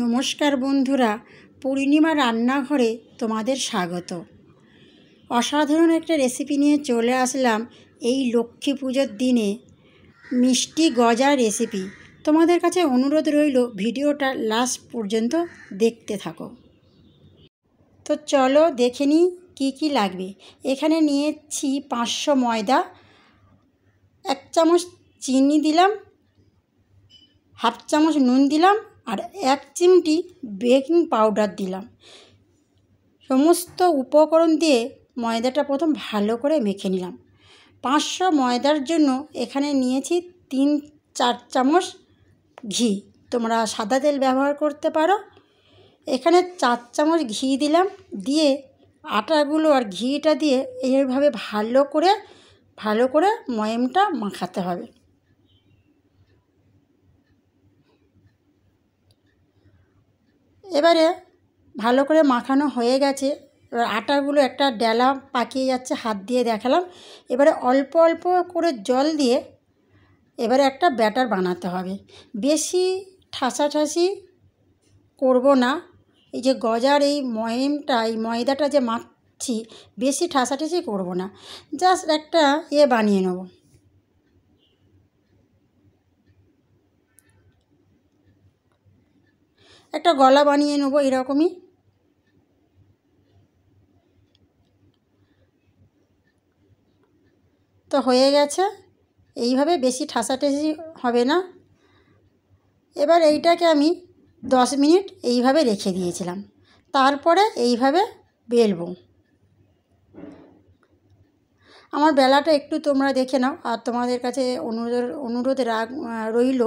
নমস্কার বন্ধুরা, পূর্ণিমা রান্নাঘরে তোমাদের স্বাগত। অসাধারণ একটা রেসিপি নিয়ে চলে আসলাম এই লক্ষ্মী পুজোর দিনে। মিষ্টি গজা রেসিপি। তোমাদের কাছে অনুরোধ রইল ভিডিওটা লাস্ট পর্যন্ত দেখতে থাকো। তো চলো দেখে নিই কী কী লাগবে। এখানে নিয়েছি 500 ময়দা, 1 চামচ চিনি দিলাম, হাফ চামচ নুন দিলাম আর 1 চিমটি বেকিং পাউডার দিলাম। সমস্ত উপকরণ দিয়ে ময়দাটা প্রথম ভালো করে মেখে নিলাম। 500 ময়দার জন্য এখানে নিয়েছি 3-4 চামচ ঘি। তোমরা সাদা তেল ব্যবহার করতে পারো। এখানে 4 চামচ ঘি দিলাম, দিয়ে আটাগুলো আর ঘিটা দিয়ে এইভাবে ভালো করে ময়ামটা মাখাতে হবে। এবারে ভালো করে মাখানো হয়ে গেছে। এবার আটাগুলো একটা ডেলা পাকিয়ে যাচ্ছে, হাত দিয়ে দেখালাম। এবারে অল্প অল্প করে জল দিয়ে এবারে একটা ব্যাটার বানাতে হবে। বেশি ঠাসাঠাসি করব না। এই যে গজার এই ময়ামটা, এই ময়দাটা যে মাখছি, বেশি ঠাসাঠাসি করব না, জাস্ট একটা বানিয়ে নেব। একটা গলা বানিয়ে নেব এরকমই। তো হয়ে গেছে। এইভাবে বেশি ঠাসাঠাসি হবে না। এবার এইটাকে আমি 10 মিনিট এইভাবে রেখে দিয়েছিলাম। তারপরে এইভাবে বেলবো। আমার বেলাটা একটু তোমরা দেখে নাও। আর তোমাদের কাছে অনুরোধ রইল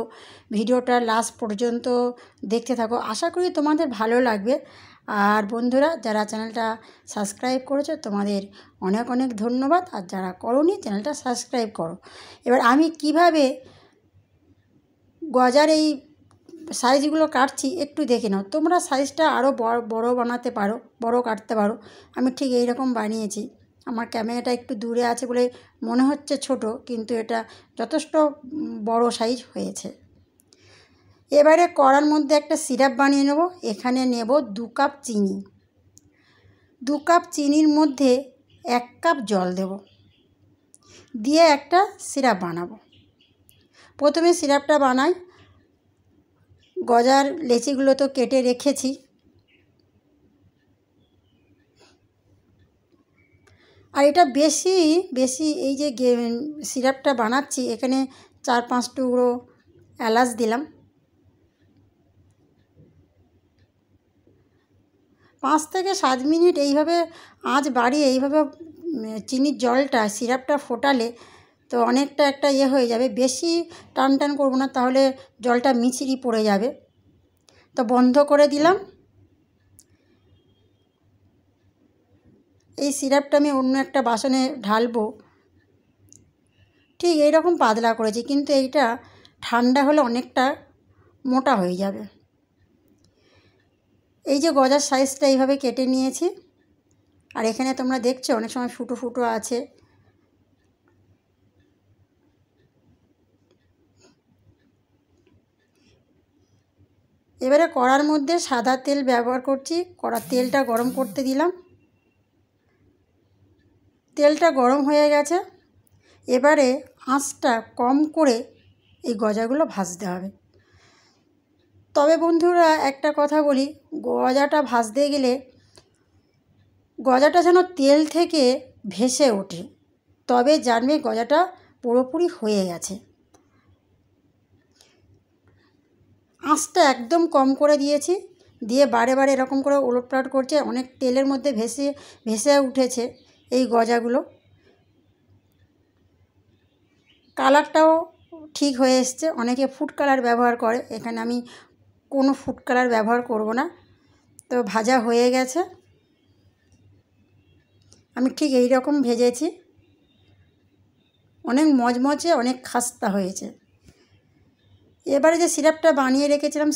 ভিডিওটা লাস্ট পর্যন্ত দেখতে থাকো। আশা করি তোমাদের ভালো লাগবে। আর বন্ধুরা, যারা চ্যানেলটা সাবস্ক্রাইব করেছো তোমাদের অনেক অনেক ধন্যবাদ। আর যারা করোনি চ্যানেলটা সাবস্ক্রাইব করো। এবার আমি কিভাবে গজার এই সাইজগুলো কাটছি একটু দেখে নাও। তোমরা সাইজটা আরও বড় বানাতে পারো, বড় কাটতে পারো। আমি ঠিক এইরকম বানিয়েছি। আমার ক্যামেরাটা একটু দূরে আছে বলে মনে হচ্ছে ছোট, কিন্তু এটা যথেষ্ট বড় সাইজ হয়েছে। এবারে কড়ার মধ্যে একটা সিরাপ বানিয়ে নেব। এখানে নেব 2 কাপ চিনি। 2 কাপ চিনির মধ্যে 1 কাপ জল দেব, দিয়ে একটা সিরাপ বানাবো। প্রথমে সিরাপটা বানাই। গজার লেচিগুলো তো কেটে রেখেছি। আর এটা বেশি এই যে সিরাপটা বানাচ্ছি, এখানে 4-5 টুকরো এলাচ দিলাম। 5 থেকে 7 মিনিট এইভাবে আঁচ বাড়িয়ে এইভাবে চিনির জলটা সিরাপটা ফোটালে তো অনেকটা একটা হয়ে যাবে। বেশি টান করব না, তাহলে জলটা মিছরি পড়ে যাবে। তো বন্ধ করে দিলাম। এই সিরাপটা আমি অন্য একটা বাসনে ঢালবো। ঠিক এইরকম পাতলা করেছি, কিন্তু এইটা ঠান্ডা হলে অনেকটা মোটা হয়ে যাবে। এই যে গজার সাইজটা এইভাবে কেটে নিয়েছি। আর এখানে তোমরা দেখছো অনেক সময় ফুটো ফুটো আছে। এবারে কড়ার মধ্যে সাদা তেল ব্যবহার করছি। কড়ার তেলটা গরম করতে দিলাম। তেলটা গরম হয়ে গেছে। এবারে আঁচটা কম করে এই গজাগুলো ভাজতে হবে। তবে বন্ধুরা, একটা কথা বলি, গজাটা ভাজতে গেলে গজাটা যেন তেল থেকে ভেসে ওঠে, তবে জানবে গজাটা পুরোপুরি হয়ে গেছে। আঁচটা একদম কম করে দিয়েছি, দিয়ে বারে এরকম করে ওলটপালট করছে। অনেক তেলের মধ্যে ভেসে উঠেছে এই গজাগুলো। কালারটাও ঠিক হয়ে এসছে। অনেকে ফুড কালার ব্যবহার করে, এখানে আমি কোনো ফুড কালার ব্যবহার করব না। তো ভাজা হয়ে গেছে। আমি ঠিক এই রকম ভেজেছি। অনেক মচমচে, অনেক খাস্তা হয়েছে। এবারে যে সিরাপটা বানিয়ে রেখেছিলাম,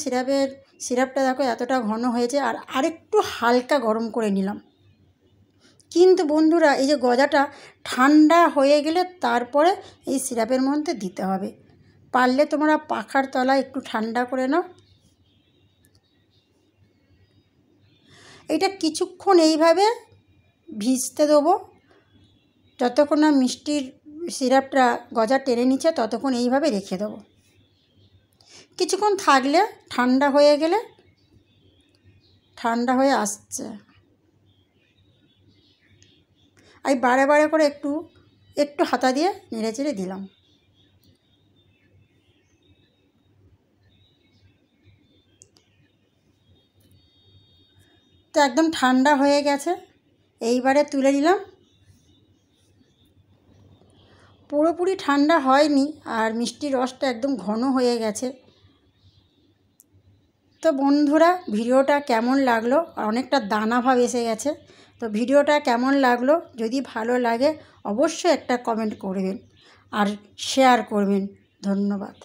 সিরাপটা দেখো এতটা ঘন হয়েছে। আর আরেকটু হালকা গরম করে নিলাম। কিন্তু বন্ধুরা, এই যে গজাটা ঠান্ডা হয়ে গেলে তারপরে এই সিরাপের মধ্যে দিতে হবে। পারলে তোমরা পাখার তলায় একটু ঠান্ডা করে নাও। এটা কিছুক্ষণ এইভাবে ভিজতে দেবো, যতক্ষণ না মিষ্টির সিরাপটা গজা টেনে নিচ্ছে ততক্ষণ এইভাবে রেখে দেবো। কিছুক্ষণ থাকলে ঠান্ডা হয়ে গেলে, ঠান্ডা হয়ে আসছে, আমি বারে বারে করে একটু হাতা দিয়ে নেড়ে চেড়ে দিলাম। তো একদম ঠান্ডা হয়ে গেছে, এইবারে তুলে নিলাম। পুরোপুরি ঠান্ডা হয়নি আর মিষ্টির রসটা একদম ঘন হয়ে গেছে। তো বন্ধুরা, ভিডিওটা কেমন লাগলো? অনেকটা দানা ভাব এসে গেছে। তো ভিডিওটা কেমন লাগলো? যদি ভালো লাগে অবশ্যই একটা কমেন্ট করবেন আর শেয়ার করবেন। ধন্যবাদ।